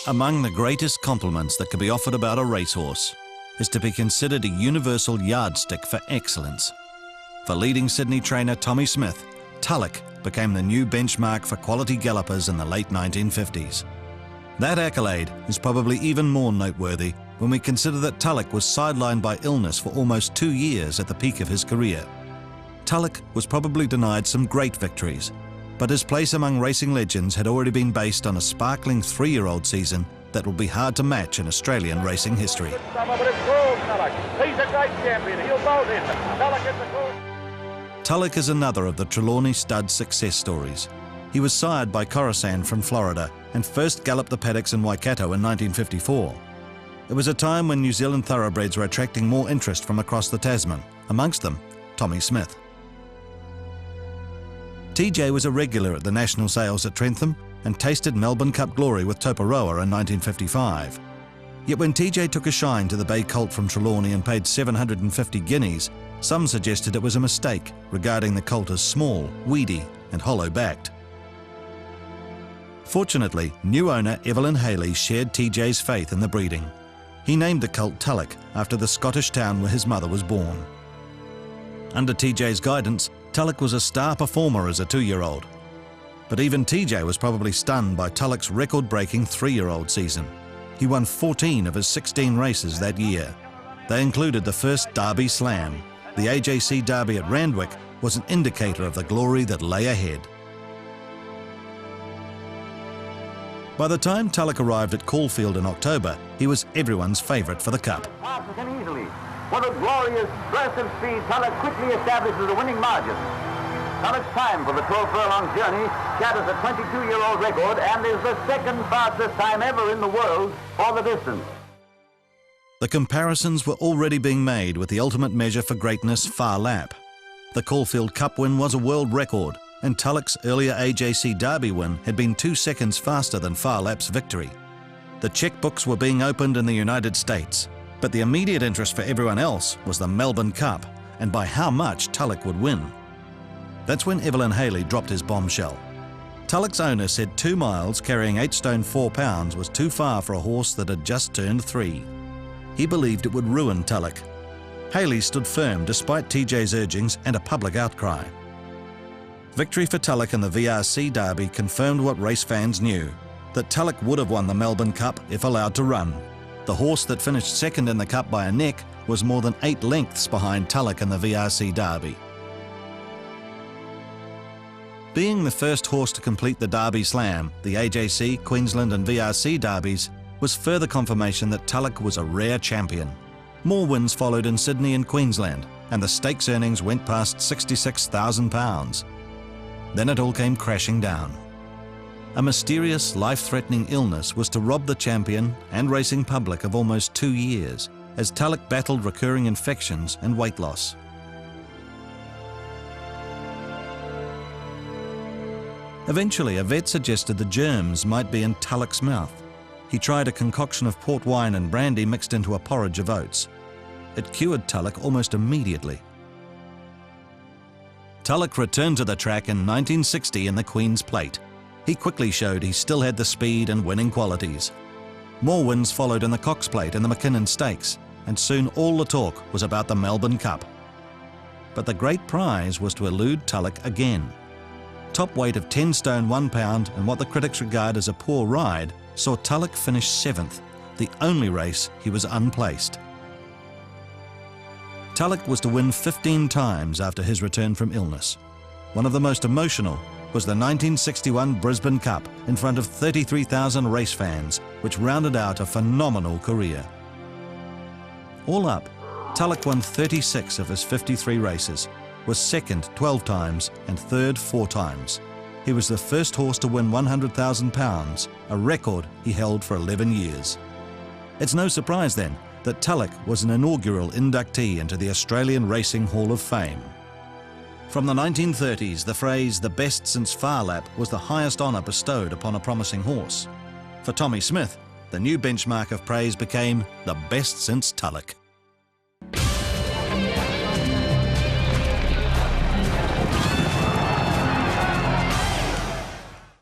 Among the greatest compliments that could be offered about a racehorse is to be considered a universal yardstick for excellence. For leading Sydney trainer Tommy Smith, Tulloch became the new benchmark for quality gallopers in the late 1950s. That accolade is probably even more noteworthy when we consider that Tulloch was sidelined by illness for almost 2 years at the peak of his career. Tulloch was probably denied some great victories, but his place among racing legends had already been based on a sparkling 3-year-old season that will be hard to match in Australian racing history. He's a great champion. He'll bolt in. Tulloch is another of the Trelawney stud success stories. He was sired by Coruscant from Florida and first galloped the paddocks in Waikato in 1954. It was a time when New Zealand thoroughbreds were attracting more interest from across the Tasman, amongst them Tommy Smith. TJ was a regular at the national sales at Trentham and tasted Melbourne Cup glory with Toporoa in 1955. Yet when TJ took a shine to the bay colt from Trelawney and paid 750 guineas, some suggested it was a mistake, regarding the colt as small, weedy and hollow-backed. Fortunately, new owner Evelyn Haley shared TJ's faith in the breeding. He named the colt Tulloch after the Scottish town where his mother was born. Under TJ's guidance, Tulloch was a star performer as a 2-year-old. But even TJ was probably stunned by Tulloch's record-breaking 3-year-old season. He won 14 of his 16 races that year. They included the first Derby Slam. The AJC Derby at Randwick was an indicator of the glory that lay ahead. By the time Tulloch arrived at Caulfield in October, he was everyone's favourite for the Cup. Passes in easily. With a glorious burst of speed, Tulloch quickly establishes a winning margin. Tulloch's time for the 12-furlong journey shatters a 22-year-old record and is the second fastest time ever in the world for the distance. The comparisons were already being made with the ultimate measure for greatness, Far Lap. The Caulfield Cup win was a world record, and Tulloch's earlier AJC Derby win had been 2 seconds faster than Far Lap's victory. The checkbooks were being opened in the United States, but the immediate interest for everyone else was the Melbourne Cup, and by how much Tulloch would win. That's when Evelyn Haley dropped his bombshell. Tulloch's owner said 2 miles carrying 8 stone 4 pounds was too far for a horse that had just turned 3. He believed it would ruin Tulloch. Haley stood firm despite TJ's urgings and a public outcry. Victory for Tulloch in the VRC Derby confirmed what race fans knew, that Tulloch would have won the Melbourne Cup if allowed to run. The horse that finished second in the Cup by a neck was more than 8 lengths behind Tulloch in the VRC Derby. Being the first horse to complete the Derby Slam, the AJC, Queensland and VRC Derbies, was further confirmation that Tulloch was a rare champion. More wins followed in Sydney and Queensland, and the stakes earnings went past £66,000. Then it all came crashing down. A mysterious, life-threatening illness was to rob the champion and racing public of almost 2 years, as Tulloch battled recurring infections and weight loss. Eventually, a vet suggested the germs might be in Tulloch's mouth. He tried a concoction of port wine and brandy mixed into a porridge of oats. It cured Tulloch almost immediately. Tulloch returned to the track in 1960 in the Queen's Plate. He quickly showed he still had the speed and winning qualities. More wins followed in the Cox Plate and the McKinnon Stakes, and soon all the talk was about the Melbourne Cup. But the great prize was to elude Tulloch again. Top weight of 10 stone 1 pound and what the critics regard as a poor ride saw Tulloch finish 7th, the only race he was unplaced. Tulloch was to win 15 times after his return from illness. One of the most emotional was the 1961 Brisbane Cup in front of 33,000 race fans, which rounded out a phenomenal career. All up, Tulloch won 36 of his 53 races, was second 12 times and third 4 times. He was the first horse to win £100,000, a record he held for 11 years. It's no surprise then that Tulloch was an inaugural inductee into the Australian Racing Hall of Fame. From the 1930s, the phrase "the best since Far Lap" was the highest honour bestowed upon a promising horse. For Tommy Smith, the new benchmark of praise became the best since Tulloch.